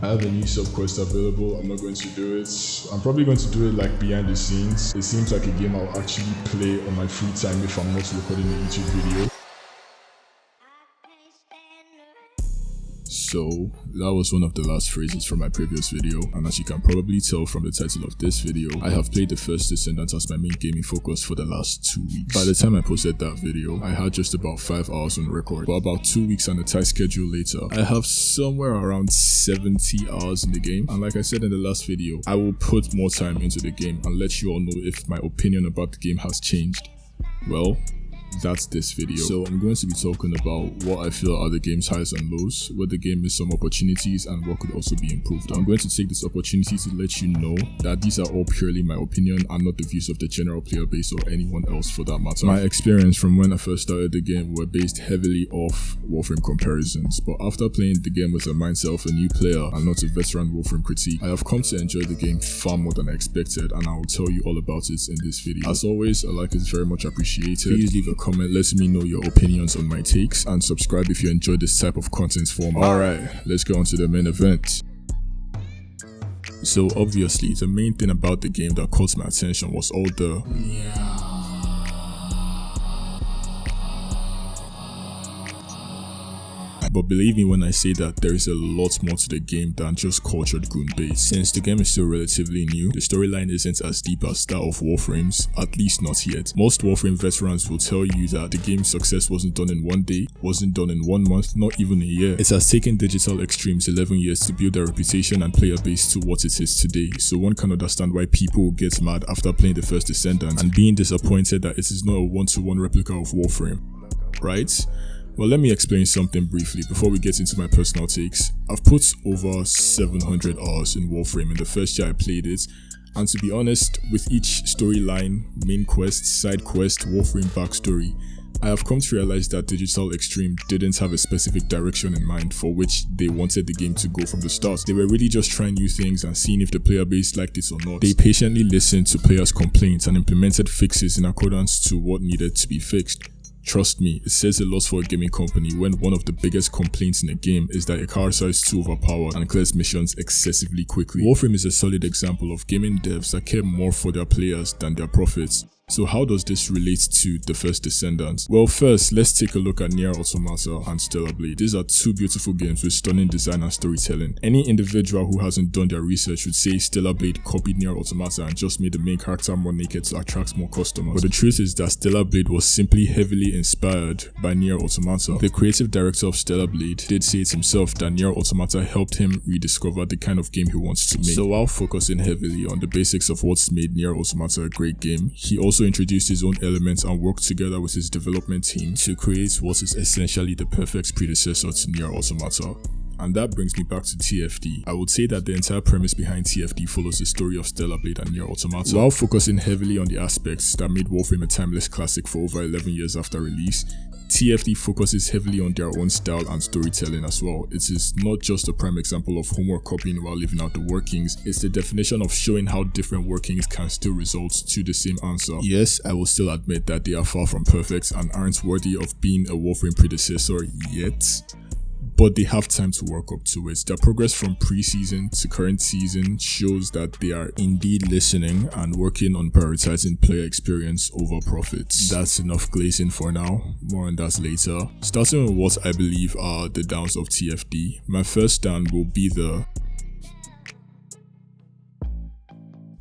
I have a new sub-quest available. I'm not going to do it. I'm probably going to do it like behind the scenes. It seems like a game I'll actually play on my free time if I'm not recording a YouTube video. So that was one of the last phrases from my previous video, and as you can probably tell from the title of this video, I have played the First Descendant as my main gaming focus for the last 2 weeks. By the time I posted that video, I had just about 5 hours on record, but about 2 weeks on a tight schedule later, I have somewhere around 70 hours in the game. And like I said in the last video, I will put more time into the game and let you all know if my opinion about the game has changed. Well, that's this video. So I'm going to be talking about what I feel are the game's highs and lows, where the game missed some opportunities and what could also be improved. I'm going to take this opportunity to let you know that these are all purely my opinion and not the views of the general player base or anyone else for that matter. My experience from when I first started the game were based heavily off Warframe comparisons, but after playing the game with a mindset of a new player and not a veteran Warframe critique, I have come to enjoy the game far more than I expected, and I will tell you all about it in this video. As always, a like is very much appreciated. Please leave a comment letting me know your opinions on my takes, and subscribe if you enjoy this type of content format. Alright, let's go on to the main event. So obviously, the main thing about the game that caught my attention was all the But believe me when I say that there is a lot more to the game than just cultured goon bait. Since the game is still relatively new, the storyline isn't as deep as that of Warframe's, at least not yet. Most Warframe veterans will tell you that the game's success wasn't done in one day, wasn't done in 1 month, not even a year. It has taken Digital Extremes 11 years to build their reputation and player base to what it is today, so one can understand why people get mad after playing the First Descendant and being disappointed that it is not a one-to-one replica of Warframe, right? Well, let me explain something briefly before we get into my personal takes. I've put over 700 hours in Warframe in the first year I played it, and to be honest, with each storyline, main quest, side quest, Warframe backstory, I have come to realize that Digital Extreme didn't have a specific direction in mind for which they wanted the game to go from the start. They were really just trying new things and seeing if the player base liked it or not. They patiently listened to players' complaints and implemented fixes in accordance to what needed to be fixed. Trust me, it says a lot for a gaming company when one of the biggest complaints in a game is that a character is too overpowered and clears missions excessively quickly. Warframe is a solid example of gaming devs that care more for their players than their profits. So how does this relate to the First Descendant? Well, first, let's take a look at Nier Automata and Stellar Blade. These are two beautiful games with stunning design and storytelling. Any individual who hasn't done their research would say Stellar Blade copied Nier Automata and just made the main character more naked to attract more customers. But the truth is that Stellar Blade was simply heavily inspired by Nier Automata. The creative director of Stellar Blade did say it himself that Nier Automata helped him rediscover the kind of game he wants to make. So while focusing heavily on the basics of what's made Nier Automata a great game, he also introduced his own elements and worked together with his development team to create what is essentially the perfect predecessor to Nier Automata. And that brings me back to TFD. I would say that the entire premise behind TFD follows the story of Stellar Blade and Nier Automata. While focusing heavily on the aspects that made Warframe a timeless classic for over 11 years after release, TFD focuses heavily on their own style and storytelling as well. It is not just a prime example of homework copying while leaving out the workings, it's the definition of showing how different workings can still result to the same answer. Yes, I will still admit that they are far from perfect and aren't worthy of being a Warframe predecessor yet, but they have time to work up to it. Their progress from pre-season to current season shows that they are indeed listening and working on prioritizing player experience over profits. That's enough glazing for now, more on that later. Starting with what I believe are the downs of TFD, my first stand will be the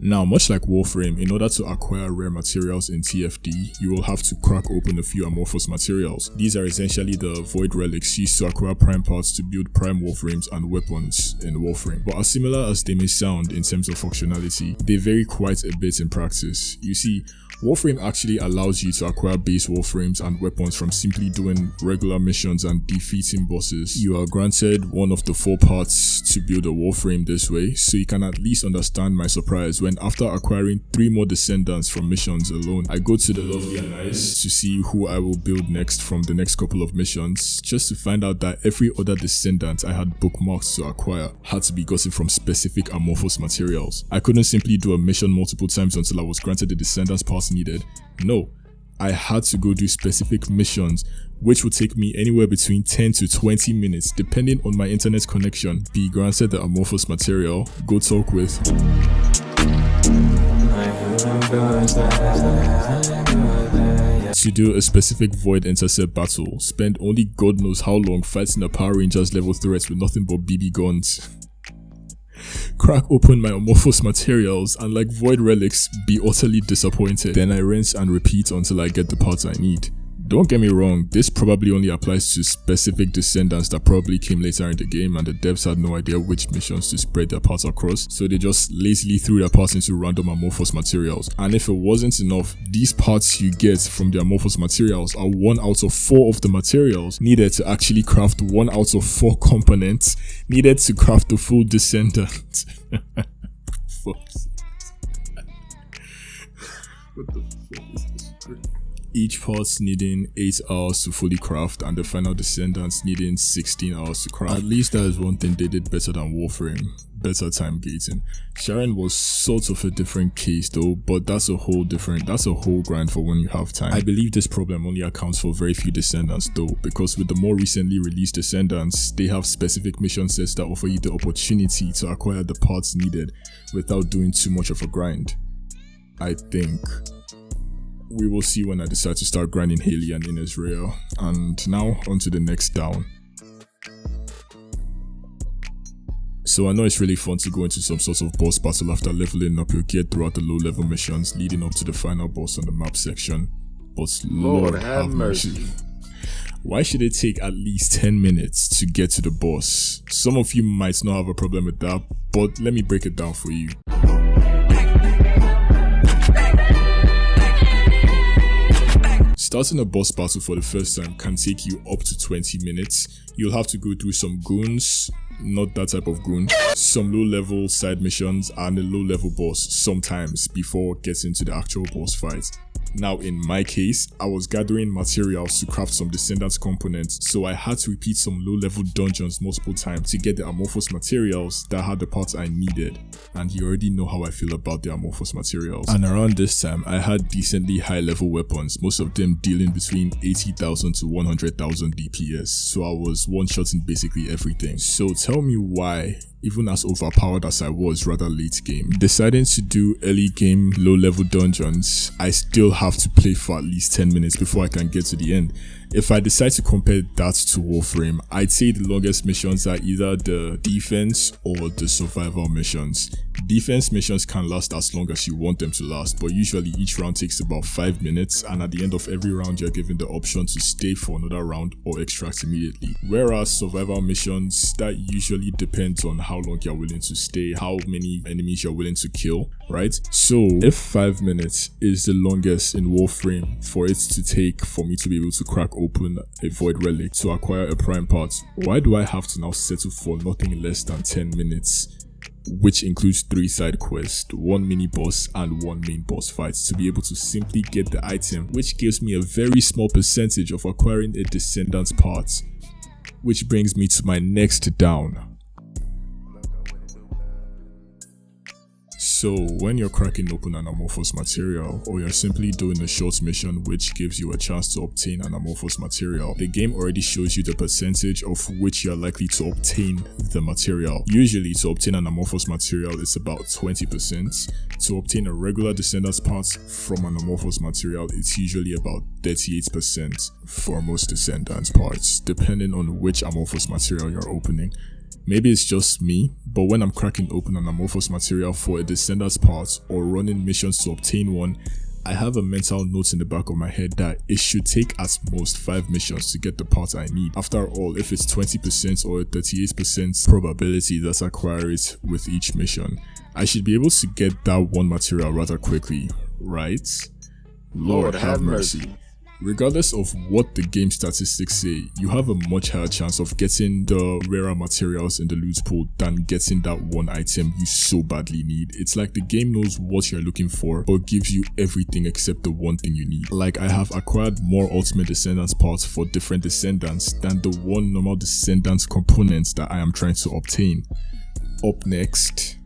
Now, much like Warframe, in order to acquire rare materials in TFD, you will have to crack open a few Amorphous materials. These are essentially the void relics used to acquire prime parts to build prime Warframes and weapons in Warframe. But as similar as they may sound in terms of functionality, they vary quite a bit in practice. You see, Warframe actually allows you to acquire base Warframes and weapons from simply doing regular missions and defeating bosses. You are granted one of the 4 parts to build a Warframe this way, so you can at least understand my surprise when after acquiring 3 more Descendants from missions alone, I go to the lovely Anais to see who I will build next from the next couple of missions, just to find out that every other Descendant I had bookmarked to acquire had to be gotten from specific Amorphous materials. I couldn't simply do a mission multiple times until I was granted the Descendants parts needed. No, I had to go do specific missions, which would take me anywhere between 10 to 20 minutes depending on my internet connection. Be granted the Amorphous material, go talk with to do a specific void intercept battle. Spend only God knows how long fighting a Power Rangers level threats with nothing but BB guns. Crack open my Amorphous materials and like void relics be utterly disappointed. Then I rinse and repeat until I get the parts I need. Don't get me wrong, this probably only applies to specific descendants that probably came later in the game and the devs had no idea which missions to spread their parts across, so they just lazily threw their parts into random Amorphous materials. And if it wasn't enough, these parts you get from the Amorphous materials are 1 out of 4 of the materials needed to actually craft 1 out of 4 components needed to craft the full descendant. What the fuck is this? Each part needing 8 hours to fully craft and the final descendants needing 16 hours to craft. At least that is one thing they did better than Warframe, better time gating. Sharon was sort of a different case though, but that's a whole grind for when you have time. I believe this problem only accounts for very few descendants though, because with the more recently released descendants, they have specific mission sets that offer you the opportunity to acquire the parts needed without doing too much of a grind. I think. We will see when I decide to start grinding Haley and in Israel. And now on to the next down. So I know it's really fun to go into some sort of boss battle after leveling up your gear throughout the low level missions leading up to the final boss on the map section. But Lord have mercy. Why should it take at least 10 minutes to get to the boss? Some of you might not have a problem with that, but let me break it down for you. Starting a boss battle for the first time can take you up to 20 minutes. You'll have to go through some goons, not that type of goon, some low level side missions and a low level boss sometimes before getting to the actual boss fight. Now in my case, I was gathering materials to craft some Descendants components, so I had to repeat some low level dungeons multiple times to get the Amorphous materials that had the parts I needed. And you already know how I feel about the Amorphous materials. And around this time, I had decently high level weapons, most of them dealing between 80,000 to 100,000 DPS, so I was one-shotting basically everything. So tell me why, even as overpowered as I was rather late game, deciding to do early game low level dungeons, I still have to play for at least 10 minutes before I can get to the end. If I decide to compare that to Warframe, I'd say the longest missions are either the defense or the survival missions. Defense missions can last as long as you want them to last, but usually each round takes about 5 minutes, and at the end of every round you're given the option to stay for another round or extract immediately. Whereas survival missions, that usually depends on how long you're willing to stay, how many enemies you're willing to kill, right? So if 5 minutes is the longest in Warframe for it to take for me to be able to crack open a void relic to acquire a prime part, why do I have to now settle for nothing less than 10 minutes? Which includes 3 side quests, 1 mini boss and 1 main boss fight to be able to simply get the item, which gives me a very small percentage of acquiring a Descendant part. Which brings me to my next down. So when you're cracking open an Amorphous material, or you're simply doing a short mission which gives you a chance to obtain an Amorphous material, the game already shows you the percentage of which you're likely to obtain the material. Usually to obtain an Amorphous material it's about 20%. To obtain a regular Descendants part from an Amorphous material it's usually about 38% for most Descendants parts, depending on which Amorphous material you're opening. Maybe it's just me, but when I'm cracking open an Amorphous material for a Descendants part or running missions to obtain one, I have a mental note in the back of my head that it should take at most 5 missions to get the part I need. After all, if it's 20% or a 38% probability that I acquire it with each mission, I should be able to get that one material rather quickly, right? Lord have mercy. Regardless of what the game statistics say, you have a much higher chance of getting the rarer materials in the loot pool than getting that one item you so badly need. It's like the game knows what you're looking for but gives you everything except the one thing you need. Like I have acquired more Ultimate Descendants parts for different Descendants than the one normal Descendants components that I am trying to obtain. Up next.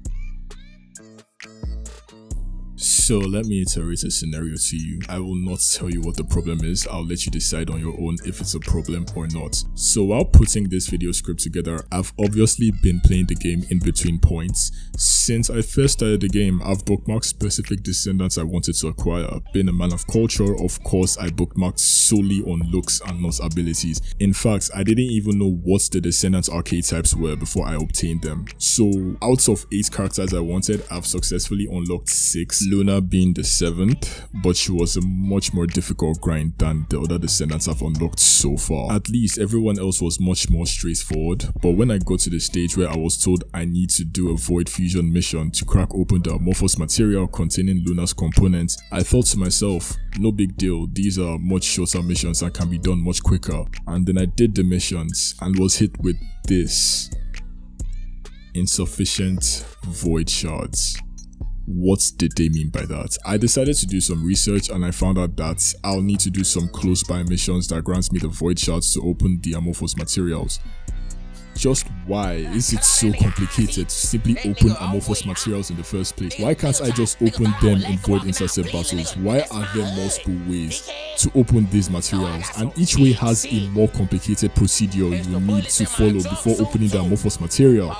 So let me iterate a scenario to you. I will not tell you what the problem is, I'll let you decide on your own if it's a problem or not. So while putting this video script together, I've obviously been playing the game in between points. Since I first started the game, I've bookmarked specific descendants I wanted to acquire. Being a man of culture, of course I bookmarked solely on looks and not abilities. In fact, I didn't even know what the descendants archetypes were before I obtained them. So out of 8 characters I wanted, I've successfully unlocked 6. Luna being the 7th, but she was a much more difficult grind than the other descendants I've unlocked so far. At least everyone else was much more straightforward, but when I got to the stage where I was told I need to do a void fusion mission to crack open the Amorphous material containing Luna's components, I thought to myself, no big deal, these are much shorter missions and can be done much quicker. And then I did the missions and was hit with this: insufficient void shards. What did they mean by that? I decided to do some research and I found out that I'll need to do some close by missions that grants me the void shards to open the Amorphous materials. Just why is it so complicated to simply open Amorphous materials in the first place? Why can't I just open them in void intercept battles? Why are there multiple ways to open these materials, and each way has a more complicated procedure you need to follow before opening the Amorphous material?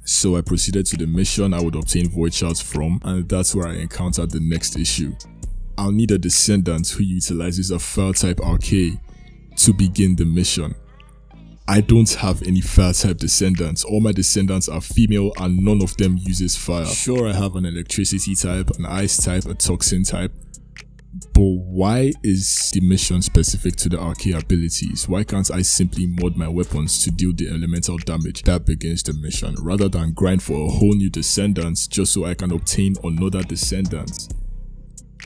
So I proceeded to the mission I would obtain void shards from, and that's where I encountered the next issue. I'll need a descendant who utilizes a fire type Arche to begin the mission. I don't have any fire type descendants. All my descendants are female and none of them uses fire. Sure, I have an electricity type, an ice type, a toxin type, but why is the mission specific to the Arche abilities? Why can't I simply mod my weapons to deal the elemental damage that begins the mission, rather than grind for a whole new descendant just so I can obtain another descendant?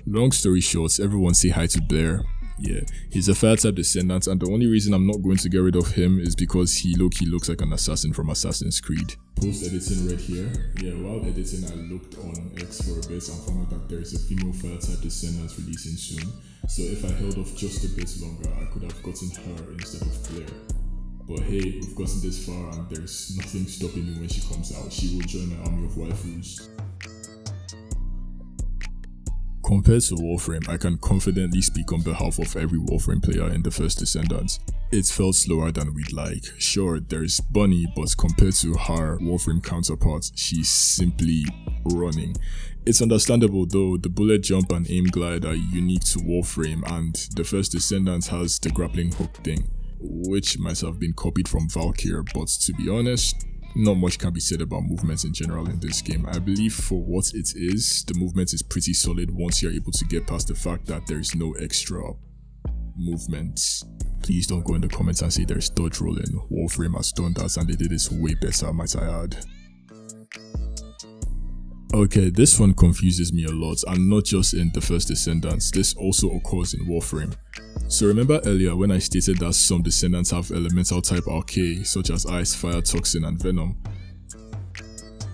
Long story short, everyone say hi to Blair. Yeah, he's a fire type descendant, and the only reason I'm not going to get rid of him is because he low-key looks like an assassin from Assassin's Creed. Post editing right here. Yeah, while editing I looked on X for a bit and found out that there is a female fire type descendant releasing soon. So if I held off just a bit longer, I could have gotten her instead of Claire. But hey, we've gotten this far and there's nothing stopping me when she comes out. She will join my army of waifus. Compared to Warframe, I can confidently speak on behalf of every Warframe player in the First Descendant. It felt slower than we'd like. Sure, there's Bunny, but compared to her Warframe counterpart, she's simply running. It's understandable though, the bullet jump and aim glide are unique to Warframe, and the First Descendant has the grappling hook thing, which might have been copied from Valkyr, but to be honest, not much can be said about movement in general in this game. I believe for what it is, the movement is pretty solid once you're able to get past the fact that there is no extra movement. Please don't go in the comments and say there's dodge rolling. Warframe has done that and they did it way better, might I add. Okay, this one confuses me a lot, and not just in the First Descendants, this also occurs in Warframe. So remember earlier when I stated that some descendants have elemental type Arche, such as Ice, Fire, Toxin and Venom.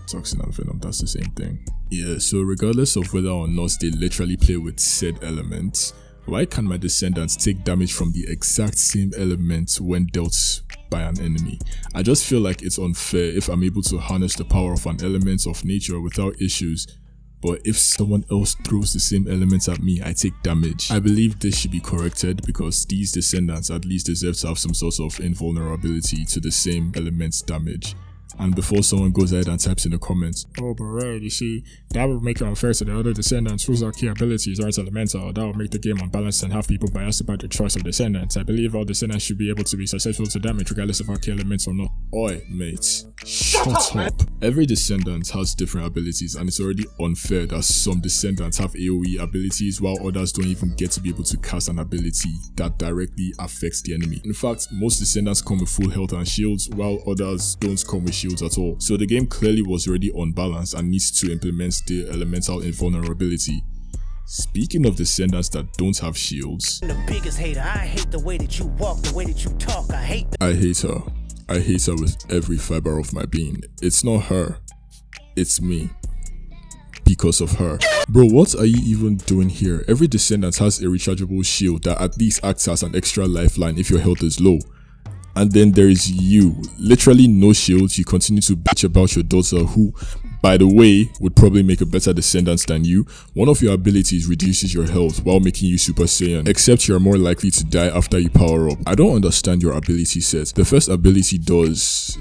Toxin and Venom, that's the same thing. Yeah, so regardless of whether or not they literally play with said elements, why can my descendants take damage from the exact same element when dealt by an enemy? I just feel like it's unfair if I'm able to harness the power of an element of nature without issues, but if someone else throws the same elements at me, I take damage. I believe this should be corrected because these descendants at least deserve to have some sort of invulnerability to the same element's damage. And before someone goes ahead and types in the comments, "Oh, but right, you see, that would make it unfair to the other descendants whose Arche abilities aren't elemental. That would make the game unbalanced and have people biased about the choice of descendants. I believe all descendants should be able to be susceptible to damage regardless of Arche elements or not." Oi, mates, shut up. Every descendant has different abilities, and it's already unfair that some descendants have AoE abilities while others don't even get to be able to cast an ability that directly affects the enemy. In fact, most descendants come with full health and shields, while others don't come with shields at all. So the game clearly was already unbalanced and needs to implement the elemental invulnerability. Speaking of descendants that don't have shields, the biggest hater. I hate the way that you walk, the way that you talk. I hate her. I hate her with every fiber of my being. It's not her, it's me. Because of her. Bro, what are you even doing here? Every descendant has a rechargeable shield that at least acts as an extra lifeline if your health is low. And then there is you, literally no shield. You continue to bitch about your daughter who, by the way, would probably make a better Descendant than you. One of your abilities reduces your health while making you Super Saiyan, except you are more likely to die after you power up. I don't understand your ability set. The first ability does...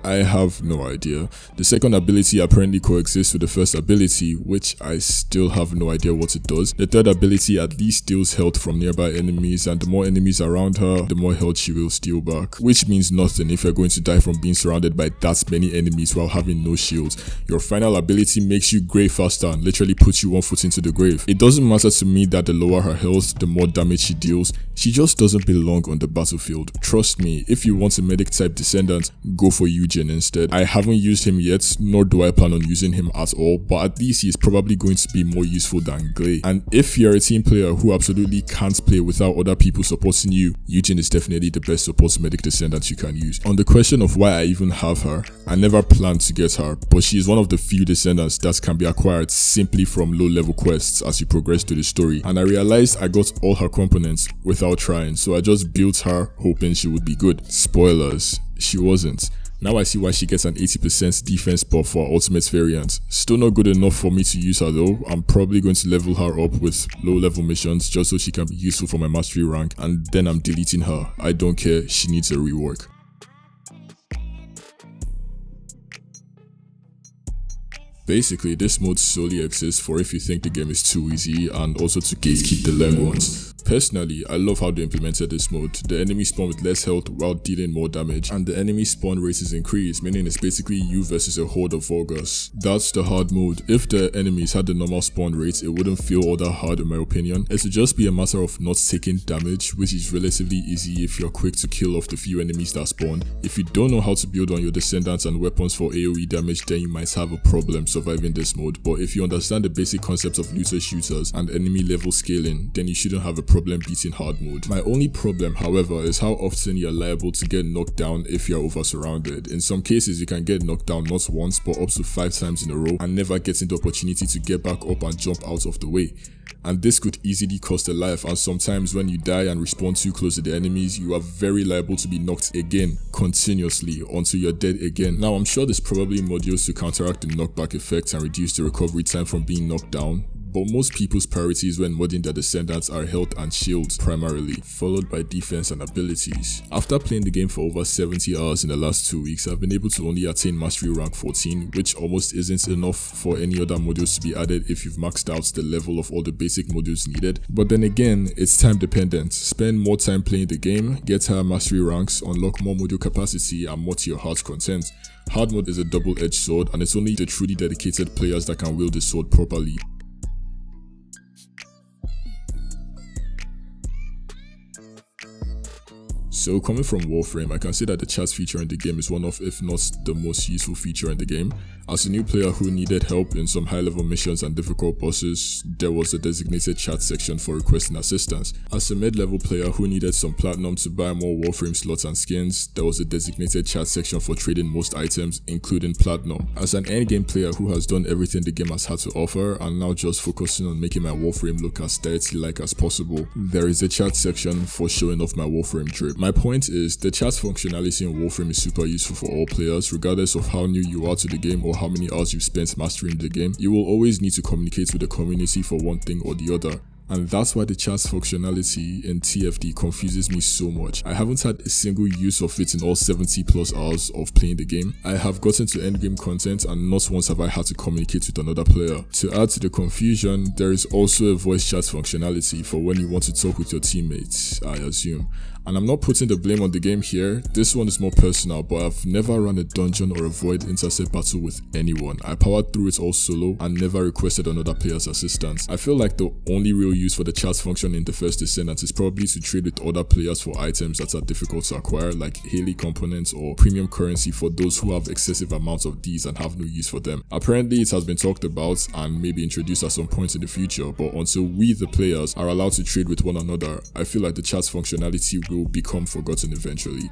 I have no idea. The second ability apparently coexists with the first ability, which I still have no idea what it does. The third ability at least steals health from nearby enemies, and the more enemies around her, the more health she will steal back. Which means nothing if you're going to die from being surrounded by that many enemies while having no shields. Your final ability makes you Gley faster and literally puts you one foot into the grave. It doesn't matter to me that the lower her health, the more damage she deals. She just doesn't belong on the battlefield. Trust me, if you want a medic type Descendant, go for Eugen instead. I haven't used him yet, nor do I plan on using him at all, but at least he is probably going to be more useful than Gley. And if you're a team player who absolutely can't play without other people supporting you, Eugen is definitely the best support medic Descendant you can use. On the question of why I even have her, I never planned to get her, but she is one of the few Descendants that can be acquired simply from low level quests as you progress through the story, and I realized I got all her components without trying, so I just built her hoping she would be good. Spoilers, she wasn't. Now I see why she gets an 80% defense buff for her ultimate variant. Still not good enough for me to use her though. I'm probably going to level her up with low level missions just so she can be useful for my mastery rank, and then I'm deleting her. I don't care, she needs a rework. Basically, this mode solely exists for if you think the game is too easy and also to gatekeep the learned ones. Personally, I love how they implemented this mode. The enemy spawn with less health while dealing more damage, and the enemy spawn rate is increased, meaning it's basically you versus a horde of Vulgars. That's the hard mode. If the enemies had the normal spawn rate, it wouldn't feel all that hard in my opinion. It should just be a matter of not taking damage, which is relatively easy if you're quick to kill off the few enemies that spawn. If you don't know how to build on your Descendants and weapons for AoE damage, then you might have a problem surviving this mode, but if you understand the basic concepts of looter shooters and enemy level scaling, then you shouldn't have a problem beating hard mode. My only problem, however, is how often you're liable to get knocked down if you're over surrounded. In some cases, you can get knocked down not once but up to 5 times in a row and never getting the opportunity to get back up and jump out of the way. And this could easily cost a life, and sometimes when you die and respawn too close to the enemies, you are very liable to be knocked again continuously until you're dead again. Now I'm sure there's probably modules to counteract the knockback effect and reduce the recovery time from being knocked down, but most people's priorities when modding their Descendants are health and shields primarily, followed by defense and abilities. After playing the game for over 70 hours in the last 2 weeks, I've been able to only attain mastery rank 14, which almost isn't enough for any other modules to be added if you've maxed out the level of all the basic modules needed. But then again, it's time dependent. Spend more time playing the game, get higher mastery ranks, unlock more module capacity, and more to your heart's content. Hard mode is a double-edged sword, and it's only the truly dedicated players that can wield the sword properly. So coming from Warframe, I can say that the chat feature in the game is one of, if not the most useful feature in the game. As a new player who needed help in some high-level missions and difficult bosses, there was a designated chat section for requesting assistance. As a mid-level player who needed some platinum to buy more Warframe slots and skins, there was a designated chat section for trading most items, including platinum. As an endgame player who has done everything the game has had to offer and now just focusing on making my Warframe look as deity-like as possible, there is a chat section for showing off my Warframe drip. My point is, the chat functionality in Warframe is super useful for all players, regardless of how new you are to the game or how many hours you've spent mastering the game. You will always need to communicate with the community for one thing or the other. And that's why the chat's functionality in TFD confuses me so much. I haven't had a single use of it in all 70 plus hours of playing the game. I have gotten to endgame content and not once have I had to communicate with another player. To add to the confusion, there is also a voice chat functionality for when you want to talk with your teammates, I assume. And I'm not putting the blame on the game here, this one is more personal, but I've never run a dungeon or a void intercept battle with anyone. I powered through it all solo and never requested another player's assistance. I feel like the only real use for the chat function in the First Descendant is probably to trade with other players for items that are difficult to acquire, like Haley components or premium currency for those who have excessive amounts of these and have no use for them. Apparently it has been talked about and maybe introduced at some point in the future, but until we the players are allowed to trade with one another, I feel like the chat functionality will become forgotten eventually.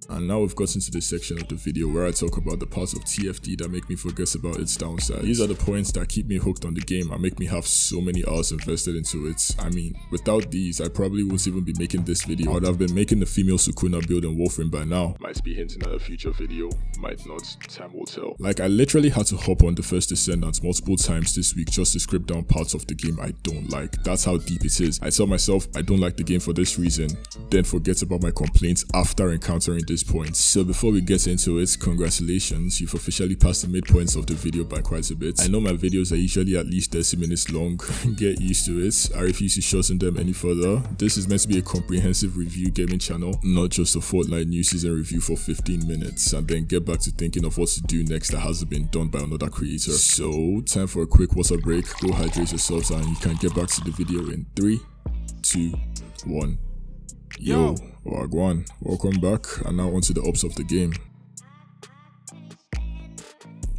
And now we've gotten to the section of the video where I talk about the parts of TFD that make me forget about its downsides. These are the points that keep me hooked on the game and make me have so many hours invested into it. I mean, without these, I probably wouldn't even be making this video. I would have been making the female Sukuna build in Warframe by now. Might be hinting at a future video, might not, time will tell. Like, I literally had to hop on the First Descendant multiple times this week just to script down parts of the game I don't like. That's how deep it is. I tell myself I don't like the game for this reason, then forget about my complaints after encountering this point. So before we get into it, congratulations, you've officially passed the midpoints of the video by quite a bit. I know my videos are usually at least 30 minutes long, get used to it. I refuse to shorten them any further. This is meant to be a comprehensive review gaming channel, not just a Fortnite new season review for 15 minutes and then get back to thinking of what to do next that hasn't been done by another creator. So time for a quick water break, go hydrate yourselves and you can get back to the video in 3, 2, 1. Yo, Wagwan, welcome back, and now onto the ops of the game.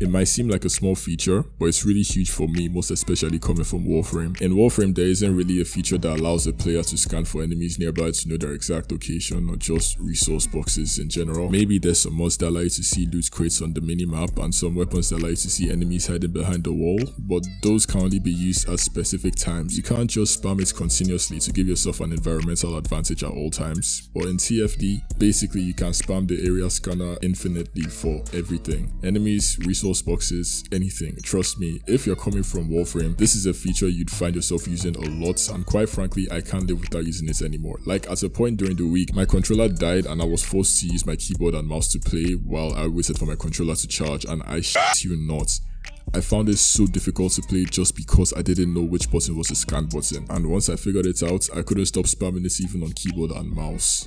It might seem like a small feature, but it's really huge for me, most especially coming from Warframe. In Warframe, there isn't really a feature that allows a player to scan for enemies nearby to know their exact location or just resource boxes in general. Maybe there's some mods that allow you to see loot crates on the minimap and some weapons that allow you to see enemies hiding behind the wall, but those can only be used at specific times. You can't just spam it continuously to give yourself an environmental advantage at all times. But in TFD, basically you can spam the area scanner infinitely for everything. Enemies, resource boxes, anything. Trust me, if you're coming from Warframe, this is a feature you'd find yourself using a lot, and quite frankly, I can't live without using it anymore. Like, at a point during the week, my controller died and I was forced to use my keyboard and mouse to play while I waited for my controller to charge, and I shit you not, I found it so difficult to play just because I didn't know which button was the scan button, and once I figured it out, I couldn't stop spamming it even on keyboard and mouse.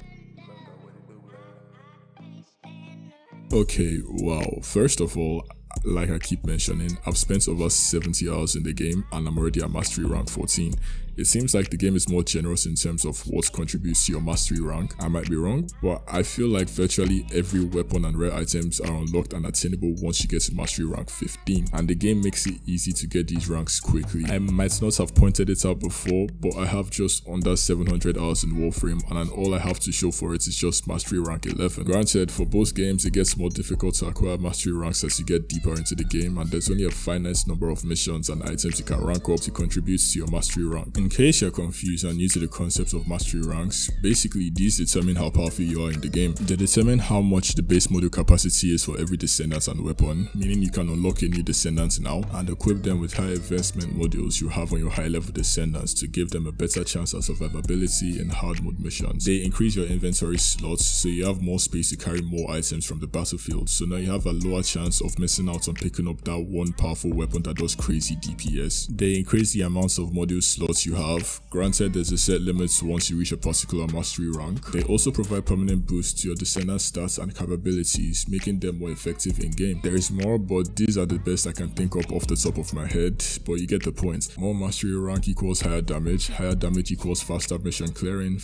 Okay, wow, first of all, like I keep mentioning, I've spent over 70 hours in the game and I'm already at mastery rank 14. It seems like the game is more generous in terms of what contributes to your mastery rank. I might be wrong, but I feel like virtually every weapon and rare items are unlocked and attainable once you get to mastery rank 15, and the game makes it easy to get these ranks quickly. I might not have pointed it out before, but I have just under 700 hours in Warframe, and all I have to show for it is just mastery rank 11. Granted, for both games it gets more difficult to acquire mastery ranks as you get deeper into the game, and there's only a finite number of missions and items you can rank up to contribute to your mastery rank. In case you're confused and new to the concept of mastery ranks, basically these determine how powerful you are in the game. They determine how much the base module capacity is for every descendant and weapon, meaning you can unlock a new descendant now and equip them with high investment modules you have on your high level descendants to give them a better chance at survivability in hard mode missions. They increase your inventory slots so you have more space to carry more items from the battlefield, so now you have a lower chance of missing out on picking up that one powerful weapon that does crazy DPS. They increase the amounts of module slots you have. Granted, there's a set limit once you reach a particular mastery rank. They also provide permanent boosts to your descendant stats and capabilities, making them more effective in game. There is more, but these are the best I can think of off the top of my head, but you get the point. More mastery rank equals higher damage equals faster mission clearing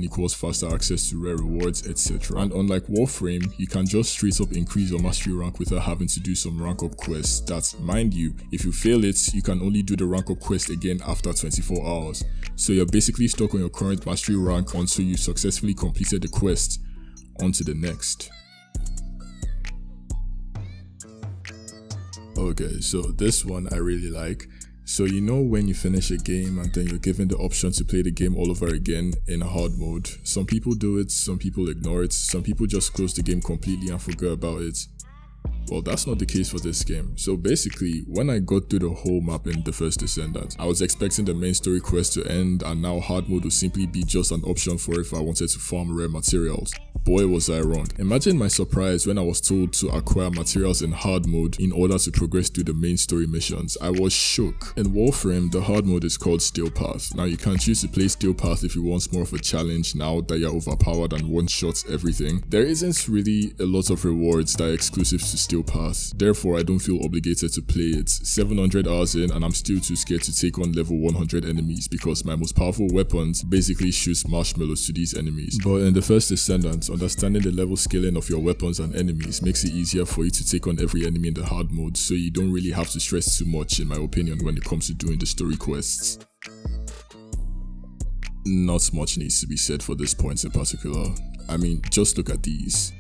equals faster access to rare rewards, etc. And unlike Warframe, you can just straight up increase your mastery rank without having to do some rank up quests that, mind you, if you fail it, you can only do the rank up quest again after 24 hours. So you're basically stuck on your current mastery rank until you successfully completed the quest. On to the next. Okay, so this one I really like. So you know when you finish a game and then you're given the option to play the game all over again in hard mode. Some people do it, some people ignore it, some people just close the game completely and forget about it. Well, that's not the case for this game. So basically, when I got through the whole map in the First Descendant, I was expecting the main story quest to end and now hard mode would simply be just an option for if I wanted to farm rare materials. Boy was I wrong. Imagine my surprise when I was told to acquire materials in hard mode in order to progress through the main story missions. I was shook. In Warframe, the hard mode is called Steel Path. Now you can choose to play Steel Path if you want more of a challenge now that you're overpowered and one-shots everything. There isn't really a lot of rewards that are exclusive to Steel Path, therefore I don't feel obligated to play it. 700 hours in and I'm still too scared to take on level 100 enemies because my most powerful weapons basically shoots marshmallows to these enemies. But in the First Descendant, understanding the level scaling of your weapons and enemies makes it easier for you to take on every enemy in the hard mode, so you don't really have to stress too much in my opinion when it comes to doing the story quests. Not much needs to be said for this point in particular. I mean, just look at these.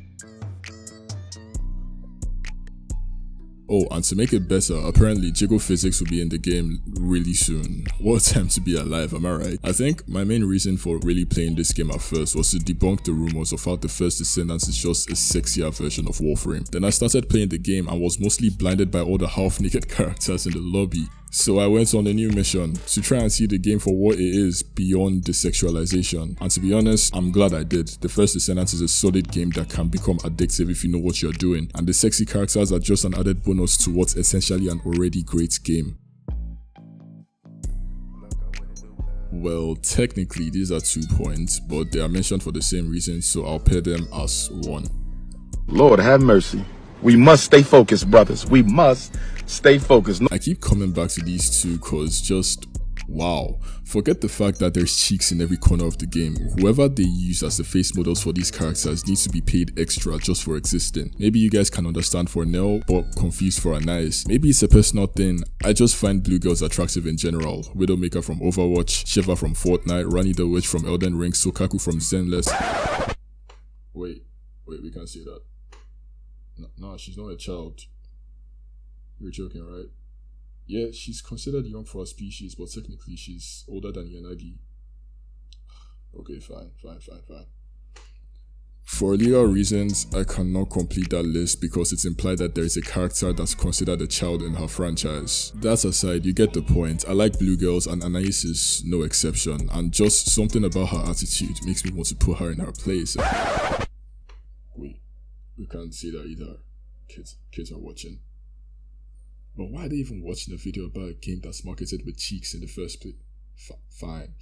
Oh, and to make it better, apparently jiggle physics will be in the game really soon. What a time to be alive, am I right? I think my main reason for really playing this game at first was to debunk the rumors of how the First Descendant is just a sexier version of Warframe. Then I started playing the game and was mostly blinded by all the half-naked characters in the lobby. So I went on a new mission to try and see the game for what it is beyond the sexualization. And to be honest, I'm glad I did. The First Descendant is a solid game that can become addictive if you know what you're doing. And the sexy characters are just an added bonus to what's essentially an already great game. Well, technically these are 2 points, but they are mentioned for the same reason, so I'll pair them as 1. Lord have mercy. We must stay focused, brothers. We must stay focused. I keep coming back to these two cause just wow. Forget the fact that there's cheeks in every corner of the game. Whoever they use as the face models for these characters needs to be paid extra just for existing. Maybe you guys can understand for Nell, but confused for Anais. Maybe it's a personal thing. I just find blue girls attractive in general. Widowmaker from Overwatch, Shiva from Fortnite, Rani the Witch from Elden Ring, Sokaku from Zenless. Wait, we can't say that. No, she's not a child. You're joking, right? Yeah, she's considered young for her species, but technically she's older than Yanagi. Okay, fine. For legal reasons, I cannot complete that list because it's implied that there is a character that's considered a child in her franchise. That aside, you get the point. I like blue girls and Anais is no exception, and just something about her attitude makes me want to put her in her place. Wait, we can't say that either. Kids are watching. But why are they even watching a video about a game that's marketed with cheeks in the first place? Fine.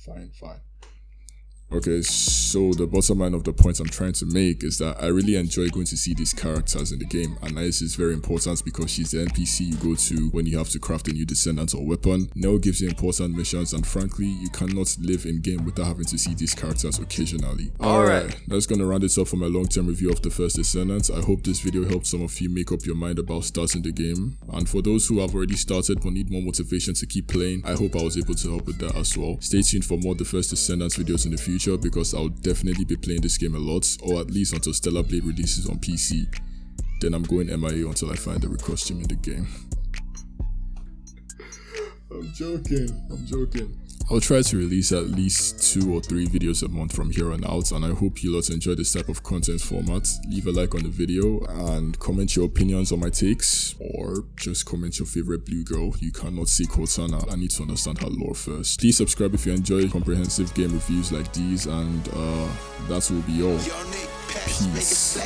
Okay, so the bottom line of the point I'm trying to make is that I really enjoy going to see these characters in the game. Anais is very important because she's the NPC you go to when you have to craft a new descendant or weapon. Nell gives you important missions, and frankly, you cannot live in game without having to see these characters occasionally. Alright, that's gonna round it up for my long-term review of the First Descendant. I hope this video helped some of you make up your mind about starting the game. And for those who have already started but need more motivation to keep playing, I hope I was able to help with that as well. Stay tuned for more The First Descendant videos in the future, because I'll definitely be playing this game a lot, or at least until Stellar Blade releases on PC. Then I'm going MIA until I find the costume in the game. I'm joking. I'll try to release at least 2 or 3 videos a month from here on out, and I hope you lot enjoy this type of content format. Leave a like on the video and comment your opinions on my takes, or just comment your favorite blue girl. You cannot say Cortana. I need to understand her lore first. Please subscribe if you enjoy comprehensive game reviews like these, and that will be all. Peace.